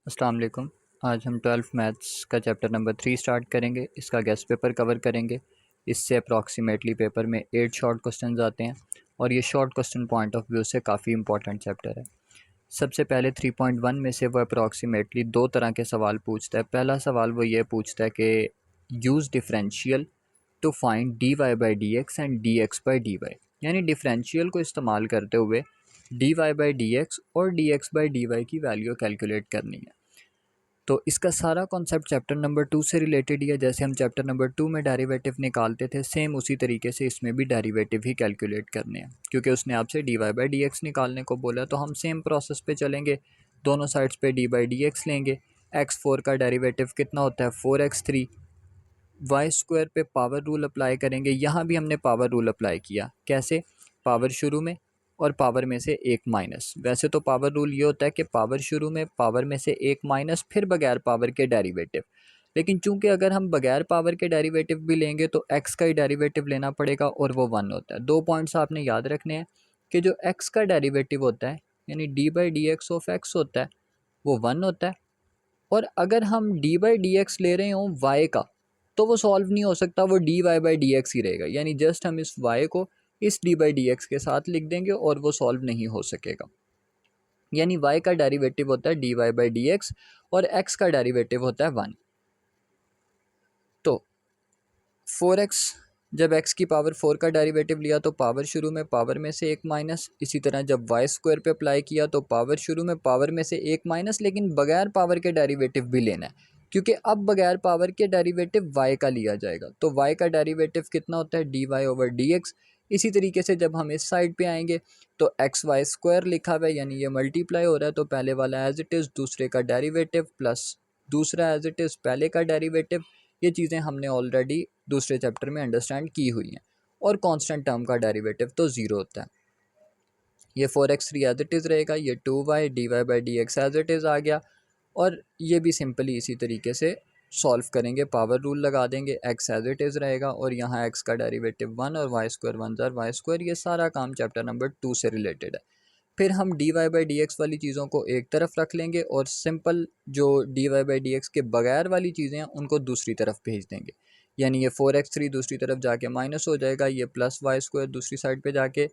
अस्सलाम वालेकुम। आज हम 12th मैथ्स का चैप्टर नंबर 3 स्टार्ट करेंगे। इसका गेस्ट पेपर कवर करेंगे। इससे अप्रॉक्सीमेटली पेपर में 8 शॉर्ट क्वेश्चंस आते हैं और ये short question point of view से काफ़ी इंपॉर्टेंट चैप्टर है। सबसे पहले 3.1 में से वो अप्रॉक्सीमेटली दो तरह के सवाल पूछता है। पहला सवाल वो ये पूछता है कि use differential to find D Y by D X and D X by D Y, यानी डिफरेंशियल को इस्तेमाल करते हुए D Y by D X और D X by D Y की वैल्यू कैलकुलेट करनी है। तो इसका सारा कॉन्सेप्ट चैप्टर नंबर 2 से रिलेटेड ही है। जैसे हम चैप्टर नंबर 2 में डेरिवेटिव निकालते थे, सेम उसी तरीके से इसमें भी डेरिवेटिव ही कैलकुलेट करने हैं, क्योंकि उसने आपसे D Y by D X निकालने को बोला। तो हम सेम प्रोसेस पे चलेंगे, दोनों साइड्स पे डी बाई डी एक्स लेंगे। x4 का डेरिवेटिव कितना होता है 4x3। वाई स्क्वायर पे पावर रूल अप्लाई करेंगे। यहाँ भी हमने पावर रूल अप्लाई किया। कैसे? पावर शुरू में और पावर में से एक माइनस। वैसे तो पावर रूल ये होता है कि पावर शुरू में, पावर में से एक माइनस, फिर बगैर पावर के डेरिवेटिव। लेकिन चूंकि अगर हम बगैर पावर के डेरिवेटिव भी लेंगे तो x का ही डेरिवेटिव लेना पड़ेगा और वो 1 होता है। दो पॉइंट्स आपने याद रखने हैं कि जो x का डेरिवेटिव होता है यानी D by D x of x होता है वो 1 होता है। और अगर हम डी बाई डी एक्स ले रहे हों y का, तो वो सॉल्व नहीं हो सकता, वो D Y by D X ही रहेगा। यानी जस्ट हम इस y को इस डी बाई डी एक्स के साथ लिख देंगे और वो सॉल्व नहीं हो सकेगा। यानी y का डेरिवेटिव होता है D Y by D X और x का डेरिवेटिव होता है 1। तो 4x, जब x की पावर 4 का डेरिवेटिव लिया तो पावर शुरू में, पावर में से एक माइनस। इसी तरह जब वाई स्क्वायर पे अप्लाई किया तो पावर शुरू में, पावर में से एक माइनस, लेकिन बगैर पावर के डेरिवेटिव भी लेना है, क्योंकि अब बगैर पावर के डेरिवेटिव y का लिया जाएगा। तो y का डेरिवेटिव कितना होता है D Y over D X. इसी तरीके से जब हम इस साइड पे आएंगे तो एक्स वाई स्क्वायर लिखा हुआ है, यानी ये मल्टीप्लाई हो रहा है। तो पहले वाला एज इट इज़, दूसरे का डेरिवेटिव प्लस दूसरा एज इट इज़ पहले का डेरिवेटिव। ये चीज़ें हमने ऑलरेडी दूसरे चैप्टर में अंडरस्टैंड की हुई हैं। और कांस्टेंट टर्म का डेरिवेटिव तो ज़ीरो होता है। ये 4x3 एज इट इज़ रहेगा, ये 2y D Y by D X as it is आ गया। और ये भी सिंपली इसी तरीके से सॉल्व करेंगे, पावर रूल लगा देंगे, x एज इट इज़ रहेगा और यहाँ x का डेरिवेटिव 1 और वाई स्क्वायर 1 ज़र वाई स्क्वायर। ये सारा काम चैप्टर नंबर 2 से रिलेटेड है। फिर हम D Y by D X वाली चीज़ों को एक तरफ रख लेंगे और सिंपल जो D Y by D X के बगैर वाली चीज़ें हैं उनको दूसरी तरफ भेज देंगे। यानी ये 4x3 दूसरी तरफ जाके माइनस हो जाएगा, ये प्लस वाई स्क्वायर दूसरी साइड पे जाके,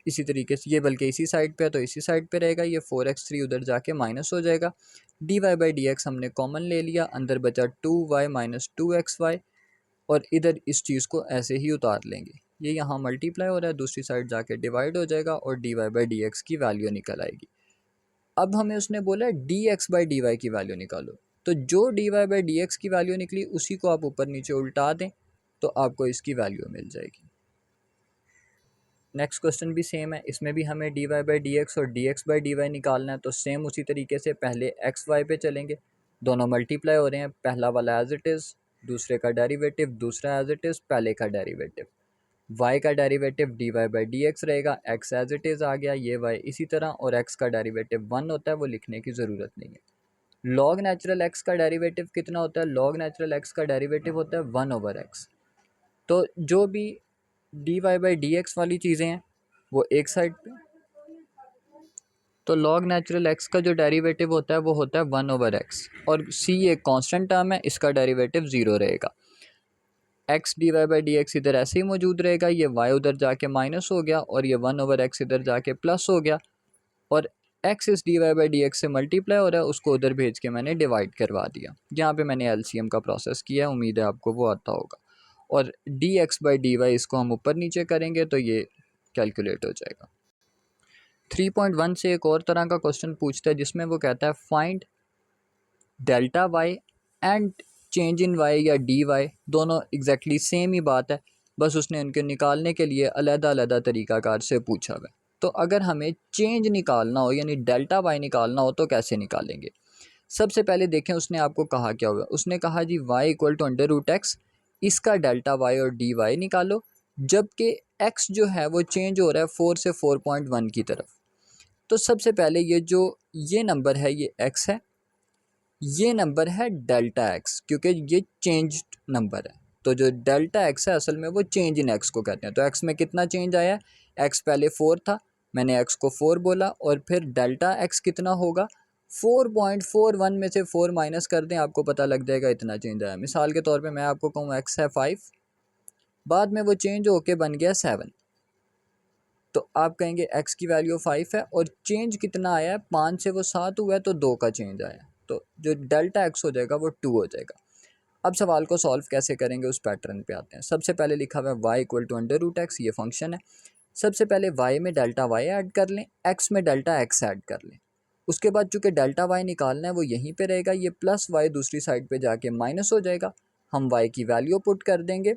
इसी तरीके से ये बल्कि इसी साइड पे है तो इसी साइड पे रहेगा, ये 4x3 उधर जाके माइनस हो जाएगा। D Y by D X हमने कॉमन ले लिया, अंदर बचा 2y माइनस 2xy और इधर इस चीज़ को ऐसे ही उतार लेंगे। ये यहाँ मल्टीप्लाई हो रहा है, दूसरी साइड जाके डिवाइड हो जाएगा और D Y by D X की वैल्यू निकल आएगी। अब हमें उसने बोला है D X by D Y की वैल्यू निकालो। तो जो D Y by D X की वैल्यू निकली उसी को आप ऊपर नीचे उल्टा दें तो आपको इसकी वैल्यू मिल जाएगी। नेक्स्ट क्वेश्चन भी सेम है, इसमें भी हमें D Y by D X और D X by D Y निकालना है। तो सेम उसी तरीके से पहले एक्स वाई पे चलेंगे, दोनों मल्टीप्लाई हो रहे हैं, पहला वाला एज इट इज़, दूसरे का डेरिवेटिव, दूसरा एज इट इज़, पहले का डेरिवेटिव। y का derivative D Y by D X रहेगा, x एज इट इज़ आ गया, ये y इसी तरह, और x का डेरिवेटिव 1 होता है, वो लिखने की ज़रूरत नहीं है। log नेचुरल x का डेरिवेटिव कितना होता है? log नेचुरल x का डेरिवेटिव होता है 1 ओवर x। तो जो भी D Y by D X वाली चीज़ें हैं वो एक साइड पे, तो log नेचुरल x का जो डेरिवेटिव होता है वो होता है 1 ओवर x, और c एक कांस्टेंट टर्म है, इसका डेरिवेटिव 0 रहेगा। x D Y by D X इधर ऐसे ही मौजूद रहेगा, ये y उधर जाके माइनस हो गया और ये 1 ओवर x इधर जाके प्लस हो गया, और x इस D Y by D X से मल्टीप्लाई हो रहा है, उसको उधर भेज के मैंने डिवाइड करवा दिया। यहाँ पे मैंने एलसीएम का प्रोसेस किया है, उम्मीद है आपको वो आता होगा। और D X by D Y इसको हम ऊपर नीचे करेंगे तो ये कैलकुलेट हो जाएगा। 3.1 से एक और तरह का क्वेश्चन पूछता है जिसमें वो कहता है find delta Y and change in Y या डी वाई, दोनों एग्जैक्टली सेम ही बात है, बस उसने उनके निकालने के लिए अलग-अलग तरीक़ाकार से पूछा हुआ है। तो अगर हमें चेंज निकालना हो यानी डेल्टा वाई निकालना हो तो कैसे निकालेंगे? सबसे पहले देखें उसने आपको कहा क्या हुआ, उसने कहा जी Y equal to under root X, इसका डेल्टा वाई और डी वाई निकालो, जबकि एक्स जो है वो चेंज हो रहा है 4 से 4.1 की तरफ। तो सबसे पहले ये नंबर है, ये एक्स है, ये नंबर है डेल्टा एक्स, क्योंकि ये चेंज नंबर है। तो जो डेल्टा एक्स है असल में वो चेंज इन एक्स को कहते हैं। तो एक्स में कितना चेंज आया है? एक्स पहले 4 था, मैंने एक्स को 4 बोला, और फिर डेल्टा एक्स कितना होगा? 4.41 में से 4 माइनस कर दें, आपको पता लग जाएगा इतना चेंज आया। मिसाल के तौर पे मैं आपको कहूँ x है 5, बाद में वो चेंज होके बन गया 7, तो आप कहेंगे x की वैल्यू 5 है और चेंज कितना आया है, 5 से वो 7 हुआ है तो 2 का चेंज आया, तो जो डेल्टा x हो जाएगा वो 2 हो जाएगा। अब सवाल को सॉल्व कैसे करेंगे उस पैटर्न पे आते हैं। सबसे पहले लिखा हुआ है y equal to under root X, ये फंक्शन है। सबसे पहले y में डेल्टा y ऐड कर लें, x में डेल्टा x ऐड कर लें। उसके बाद चूँकि डेल्टा y निकालना है वो यहीं पे रहेगा, ये प्लस y दूसरी साइड पे जाके माइनस हो जाएगा। हम y की वैल्यू पुट कर देंगे,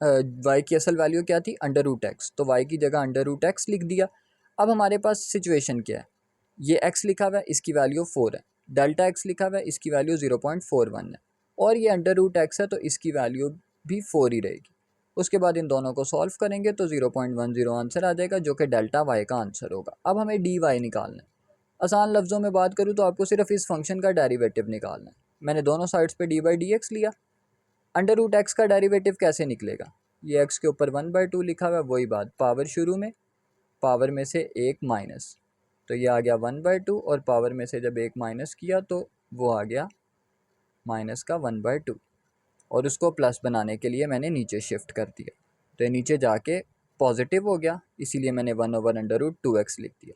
y की असल वैल्यू क्या थी, अंडर रूट एक्स, तो y की जगह अंडर रूट एक्स लिख दिया। अब हमारे पास सिचुएशन क्या है, ये x लिखा हुआ है, इसकी वैल्यू 4 है, डेल्टा x लिखा हुआ है, इसकी वैल्यू 0.41 है, और ये अंडर रूट एक्स है तो इसकी वैल्यू भी 4 ही रहेगी। उसके बाद इन दोनों को सॉल्व करेंगे तो 0.10 आंसर आ जाएगा, जो कि डेल्टा y का आंसर होगा। अब हमें dy निकालना है। आसान लफ्ज़ों में बात करूँ तो आपको सिर्फ इस फंक्शन का डेरिवेटिव निकालना है। मैंने दोनों साइड्स पे dy/dx लिया। अंडर रूट एक्स का डेरिवेटिव कैसे निकलेगा, ये x के ऊपर 1/2 लिखा हुआ है, वही बात, पावर शुरू में, पावर में से एक माइनस, तो ये आ गया 1/2, और पावर में से जब एक माइनस किया तो वो आ गया माइनस का 1/2, और उसको प्लस बनाने के लिए मैंने नीचे शिफ्ट कर दिया, तो ये नीचे जाके पॉजिटिव हो गया, इसीलिए मैंने 1/√2x लिख दिया।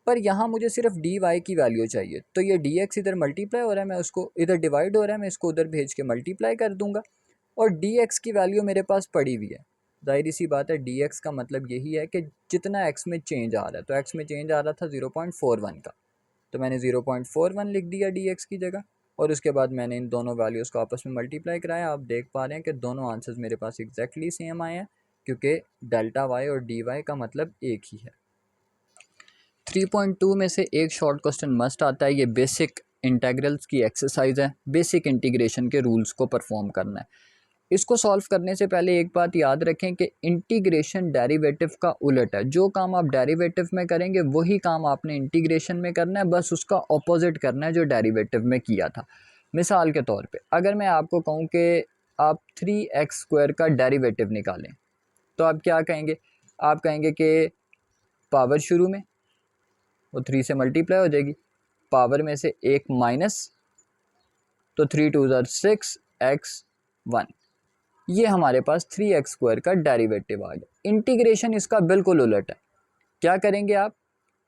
पर यहाँ मुझे सिर्फ dy की वैल्यू चाहिए, तो ये dx इधर मल्टीप्लाई हो रहा है, मैं उसको इधर डिवाइड हो रहा है, मैं इसको उधर भेज के मल्टीप्लाई कर दूंगा, और dx की वैल्यू मेरे पास पड़ी हुई है। जाहिर सी बात है, dx का मतलब यही है कि जितना x में चेंज आ रहा है, तो x में चेंज आ रहा था 0.41 का, तो मैंने 0.41 लिख दिया dx की जगह, और उसके बाद मैंने इन दोनों वैल्यूज़ को आपस में मल्टीप्लाई कराया। आप देख पा रहे हैं कि दोनों आंसर्स मेरे पास एग्जैक्टली सेम आए हैं, क्योंकि डेल्टा y और dy का मतलब एक ही है। 3.2 में से एक शॉर्ट क्वेश्चन मस्ट आता है, ये बेसिक इंटीग्रल्स की एक्सरसाइज है, बेसिक इंटीग्रेशन के रूल्स को परफॉर्म करना है। इसको सॉल्व करने से पहले एक बात याद रखें कि इंटीग्रेशन डेरिवेटिव का उलट है। जो काम आप डेरिवेटिव में करेंगे वही काम आपने इंटीग्रेशन में करना है, बस उसका ऑपोजिट करना है जो डेरिवेटिव में किया था। मिसाल के तौर पे अगर मैं आपको कहूँ कि आप 3x² का डेरिवेटिव निकालें, तो आप क्या कहेंगे, आप कहेंगे कि पावर शुरू में वो 3 से मल्टीप्लाई हो जाएगी, पावर में से एक माइनस, तो 3 2 6 x1, ये हमारे पास 3x² का डेरिवेटिव आ गया। इंटीग्रेशन इसका बिल्कुल उलट है। क्या करेंगे आप,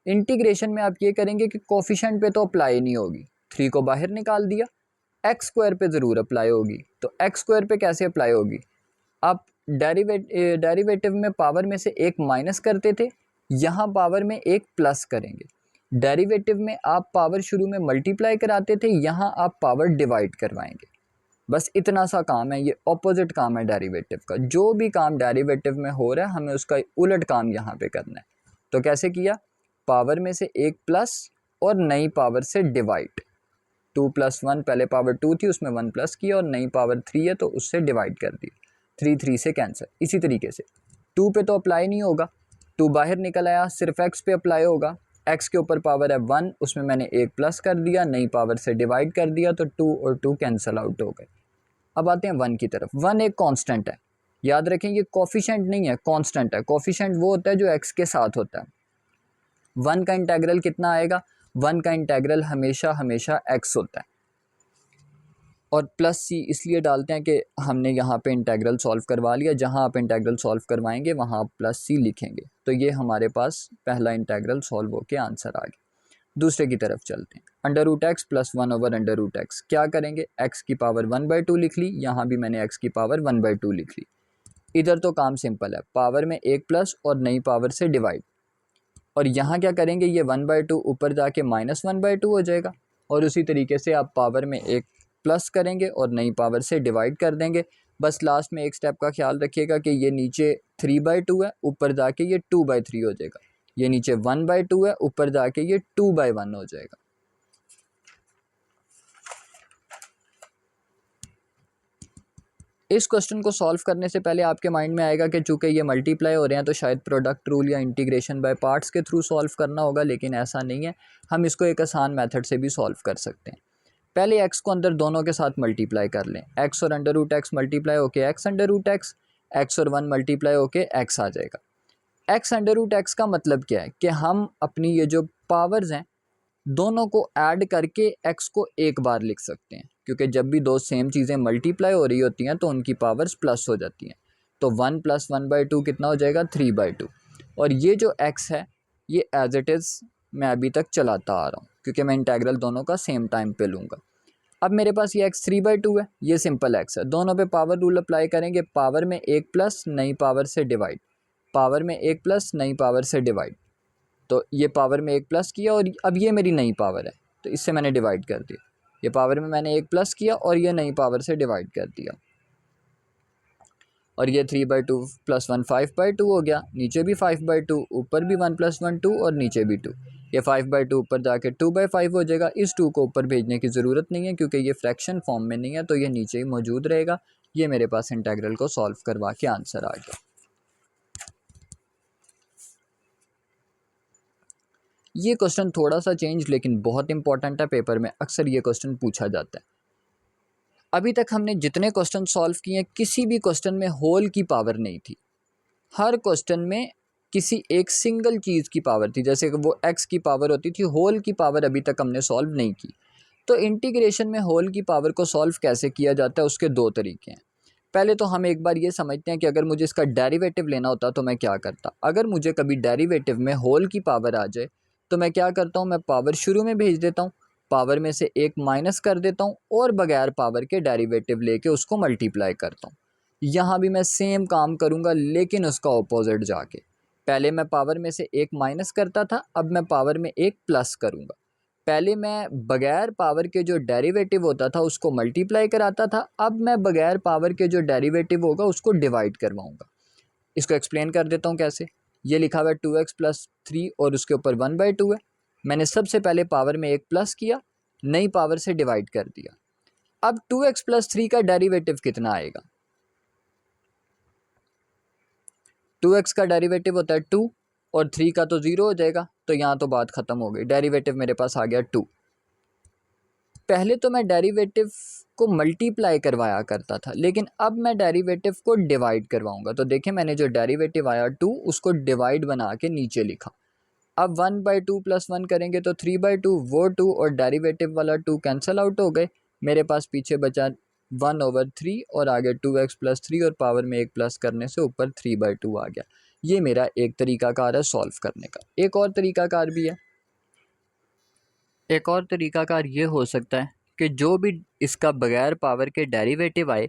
इंटीग्रेशन में आप ये करेंगे कि कोफिशिएंट पे तो अप्लाई नहीं होगी, 3 को बाहर निकाल दिया, x² पे ज़रूर अप्लाई होगी। तो x² पे कैसे अप्लाई होगी, आप डेरिवेटिव में पावर में से एक माइनस करते थे, यहाँ पावर में एक प्लस करेंगे। डेरिवेटिव में आप पावर शुरू में मल्टीप्लाई कराते थे, यहाँ आप पावर डिवाइड करवाएंगे। बस इतना सा काम है, ये ऑपोजिट काम है डेरिवेटिव का। जो भी काम डेरिवेटिव में हो रहा है हमें उसका उलट काम यहाँ पे करना है। तो कैसे किया, पावर में से एक प्लस और नई पावर से डिवाइड, 2 + 1, पहले पावर 2 थी उसमें 1 प्लस किया, और नई पावर 3 है तो उससे डिवाइड कर दी, 3 3 से कैंसिल। इसी तरीके से 2 पे तो अप्लाई नहीं होगा, 2 बाहर निकल आया, सिर्फ x पे अप्लाई होगा। x के ऊपर पावर है 1, उसमें मैंने एक प्लस कर दिया, नई पावर से डिवाइड कर दिया, तो 2 और 2 कैंसिल आउट हो गए। अब आते हैं 1 की तरफ। 1 एक कांस्टेंट है, याद रखें ये कोफिशिएंट नहीं है, कांस्टेंट है। कोफिशिएंट वो होता है जो x के साथ होता है। 1 का इंटेग्रल कितना आएगा, 1 का इंटेग्रल हमेशा हमेशा x होता है, और प्लस c इसलिए डालते हैं कि हमने यहाँ पे इंटेग्रल सॉल्व करवा लिया, जहाँ आप इंटेग्रल सॉल्व करवाएंगे वहाँ आप प्लस c लिखेंगे, तो ये हमारे पास पहला इंटेग्रल सॉल्व होके आंसर आ गया। दूसरे की तरफ चलते हैं, अंडर रूट x + 1/√x। क्या करेंगे, x की पावर 1/2 लिख ली, यहाँ भी मैंने x की पावर 1/2 लिख ली। इधर तो काम सिंपल है, पावर में एक प्लस और नई पावर से डिवाइड, और यहाँ क्या करेंगे, ये 1/2 ऊपर जाके -1/2 हो जाएगा, और उसी तरीके से आप पावर में एक प्लस करेंगे और नई पावर से डिवाइड कर देंगे। बस लास्ट में एक स्टेप का ख्याल रखिएगा कि ये नीचे 3/2 है, ऊपर जाके ये 2/3 हो जाएगा। ये नीचे 1/2 है, ऊपर जाके ये 2/1 हो जाएगा। इस क्वेश्चन को सॉल्व करने से पहले आपके माइंड में आएगा कि चूंकि ये मल्टीप्लाई हो रहे हैं तो शायद प्रोडक्ट रूल या इंटीग्रेशन बाय पार्ट्स के थ्रू सॉल्व करना होगा, लेकिन ऐसा नहीं है। हम इसको एक आसान मेथड से भी सॉल्व कर सकते हैं। पहले x को अंदर दोनों के साथ मल्टीप्लाई कर लें, x और अंडर रूट x मल्टीप्लाई होके x under root x, x और 1 मल्टीप्लाई होके x आ जाएगा। x अंडर रूट x का मतलब क्या है कि हम अपनी ये जो पावर्स हैं दोनों को ऐड करके x को एक बार लिख सकते हैं, क्योंकि जब भी दो सेम चीज़ें मल्टीप्लाई हो रही होती हैं तो उनकी पावर्स प्लस हो जाती हैं। तो 1 + 1/2 कितना हो जाएगा, 3/2। और ये जो x है ये एज इट इज़ मैं अभी तक चलाता आ रहा हूँ, क्योंकि मैं इंटेग्रल दोनों का सेम टाइम पे लूँगा। अब मेरे पास ये x 3/2 है, ये सिंपल x है। दोनों पे पावर रूल अप्लाई करेंगे, पावर में 1 प्लस नई पावर से डिवाइड, पावर में 1 प्लस नई पावर से डिवाइड। तो ये पावर में 1 प्लस किया और अब ये मेरी नई पावर है तो इससे मैंने डिवाइड कर दिया। ये पावर में मैंने 1 प्लस किया और ये नई पावर से डिवाइड कर दिया। और ये 3/2 + 1 5/2 हो गया। नीचे भी 5/2, ऊपर भी 1 + 1 2 और नीचे भी 2। ये 5/2 ऊपर जाके 2/5 हो जाएगा। इस 2 को ऊपर भेजने की ज़रूरत नहीं है क्योंकि ये फ्रैक्शन फॉर्म में नहीं है, तो ये नीचे ही मौजूद रहेगा। ये मेरे पास इंटेग्रल को सॉल्व करवा के आंसर आ गया। ये क्वेश्चन थोड़ा सा चेंज लेकिन बहुत इंपॉर्टेंट है, पेपर में अक्सर ये क्वेश्चन पूछा जाता है। अभी तक हमने जितने क्वेश्चन सॉल्व किए हैं, किसी भी क्वेश्चन में होल की पावर नहीं थी। हर क्वेश्चन में किसी एक सिंगल चीज़ की पावर थी, जैसे कि वो x की पावर होती थी। होल की पावर अभी तक हमने सॉल्व नहीं की। तो इंटीग्रेशन में होल की पावर को सॉल्व कैसे किया जाता है, उसके दो तरीके हैं। पहले तो हम एक बार ये समझते हैं कि अगर मुझे इसका डेरिवेटिव लेना होता तो मैं क्या करता। अगर मुझे कभी डेरिवेटिव में होल की पावर आ जाए तो मैं क्या करता हूँ, मैं पावर शुरू में भेज देता हूँ, पावर में से एक माइनस कर देता हूँ और बगैर पावर के डेरिवेटिव लेके उसको मल्टीप्लाई करता हूँ। यहाँ भी मैं सेम काम करूँगा लेकिन उसका ऑपोजिट जाके। पहले मैं पावर में से एक माइनस करता था, अब मैं पावर में एक प्लस करूँगा। पहले मैं बगैर पावर के जो डेरिवेटिव होता था उसको मल्टीप्लाई कराता था, अब मैं बगैर पावर के जो डेरिवेटिव होगा उसको डिवाइड करवाऊँगा। इसको एक्सप्लेन कर देता हूँ कैसे। ये लिखा हुआ है 2x + 3 और उसके ऊपर 1/2 है। मैंने सबसे पहले पावर में एक प्लस किया, नई पावर से डिवाइड कर दिया। अब 2x + 3 का डेरिवेटिव कितना आएगा। 2x का डेरिवेटिव होता है 2 और 3 का तो 0 हो जाएगा, तो यहाँ तो बात ख़त्म हो गई। डेरिवेटिव मेरे पास आ गया 2। पहले तो मैं डेरिवेटिव को मल्टीप्लाई करवाया करता था, लेकिन अब मैं डेरिवेटिव को डिवाइड करवाऊंगा। तो देखिए मैंने जो डेरिवेटिव आया 2 उसको डिवाइड बना के नीचे लिखा। अब 1/2 + 1 करेंगे तो 3/2, वो 2 और डेरिवेटिव वाला 2 कैंसिल आउट हो गए। मेरे पास पीछे बचा 1/3 और आगे 2x + 3 और पावर में एक प्लस करने से ऊपर 3/2 आ गया। ये मेरा एक तरीकाकार है सॉल्व करने का। एक और तरीकाकार भी है। एक और तरीकाकार ये हो सकता है कि जो भी इसका बगैर पावर के डेरिवेटिव आए,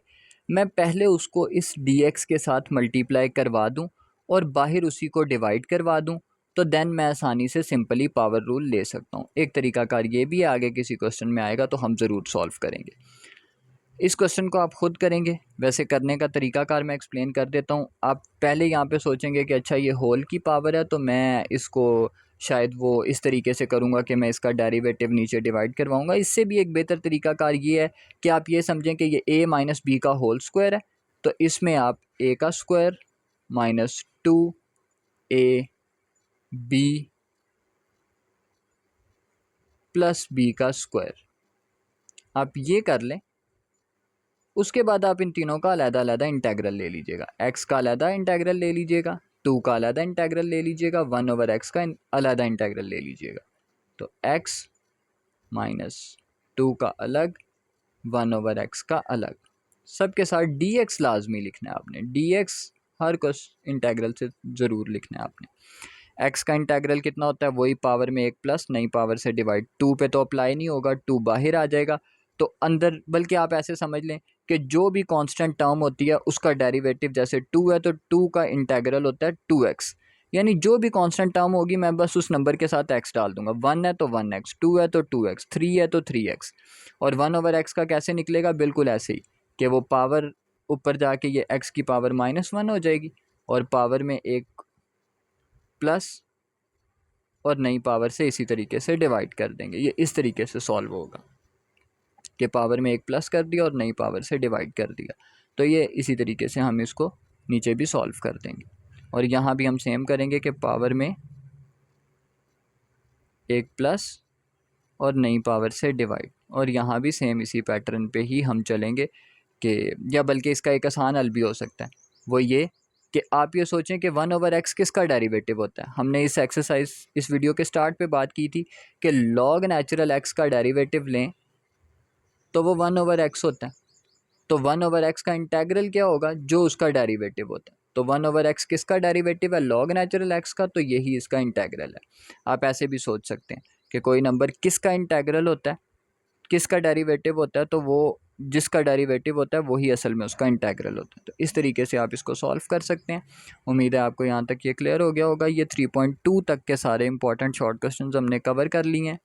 मैं पहले उसको इस dx के साथ मल्टीप्लाई करवा दूं और बाहर उसी को डिवाइड करवा दूं, तो देन मैं आसानी से सिंपली पावर रूल ले सकता हूं। एक तरीकाकार ये भी आगे किसी क्वेश्चन में आएगा तो हम ज़रूर सॉल्व करेंगे। इस क्वेश्चन को आप खुद करेंगे, वैसे करने का तरीकाकार मैं एक्सप्लेन कर देता हूँ। आप पहले यहाँ पे सोचेंगे कि अच्छा ये होल की पावर है तो मैं इसको शायद वो इस तरीके से करूँगा कि मैं इसका डेरिवेटिव नीचे डिवाइड करवाऊँगा। इससे भी एक बेहतर तरीकाकार ये है कि आप ये समझें कि ये a - b का होल स्क्वायर है, तो इसमें आप a का स्क्वायर -2ab + b का स्क्वायर आप ये कर लें। उसके बाद आप इन तीनों का अलग-अलग इंटेग्रल ले लीजिएगा। x का अलग इंटेग्रल ले लीजिएगा, 2 का अलग इंटेग्रल ले लीजिएगा, 1/x का अलग इंटेग्रल ले लीजिएगा। तो x - 2 का अलग, 1/x का अलग। सबके साथ dx लाजमी लिखना है आपने। dx हर कुछ इंटेग्रल से ज़रूर लिखना है आपने। x का इंटेग्रल कितना होता है, वही पावर में एक प्लस नई पावर से डिवाइड। 2 पे तो अप्लाई नहीं होगा, 2 बाहर आ जाएगा तो अंदर, बल्कि आप ऐसे समझ लें कि जो भी कांस्टेंट टर्म होती है उसका डेरिवेटिव, जैसे 2 है तो 2 का इंटेग्रल होता है 2x। यानी जो भी कांस्टेंट टर्म होगी मैं बस उस नंबर के साथ x डाल दूंगा। 1 है तो 1x, 2 है तो 2x, 3 है तो 3x। और 1/x का कैसे निकलेगा, बिल्कुल ऐसे ही कि वो पावर ऊपर जाके ये x की पावर -1 हो जाएगी और पावर में एक प्लस और नई पावर से इसी तरीके से डिवाइड कर देंगे। ये इस तरीके से सॉल्व होगा कि पावर में एक प्लस कर दिया और नई पावर से डिवाइड कर दिया। तो ये इसी तरीके से हम इसको नीचे भी सॉल्व कर देंगे। और यहाँ भी हम सेम करेंगे कि पावर में एक प्लस और नई पावर से डिवाइड। और यहाँ भी सेम इसी पैटर्न पे ही हम चलेंगे कि, या बल्कि इसका एक आसान हल भी हो सकता है, वो ये कि आप ये सोचें कि 1/x किसका डेरिवेटिव होता है। हमने इस एक्सरसाइज इस वीडियो के स्टार्ट पे बात की थी कि log नेचुरल x का डेरिवेटिव लें तो वो 1/x होता है। तो 1/x का इंटेग्रल क्या होगा, जो उसका डेरिवेटिव होता है। तो 1/x किसका डेरिवेटिव है, log नेचुरल x का, तो यही इसका इंटेग्रल है। आप ऐसे भी सोच सकते हैं कि कोई नंबर किसका इंटेग्रल होता है, किसका डेरिवेटिव होता है, तो वो जिसका डेरिवेटिव होता है वही असल में उसका इंटेग्रल होता है। तो इस तरीके से आप इसको सॉल्व कर सकते हैं। उम्मीद है आपको यहाँ तक ये क्लियर हो गया होगा। ये 3.2 तक के सारे इंपॉर्टेंट शॉर्ट क्वेश्चंस हमने कवर कर लिए हैं।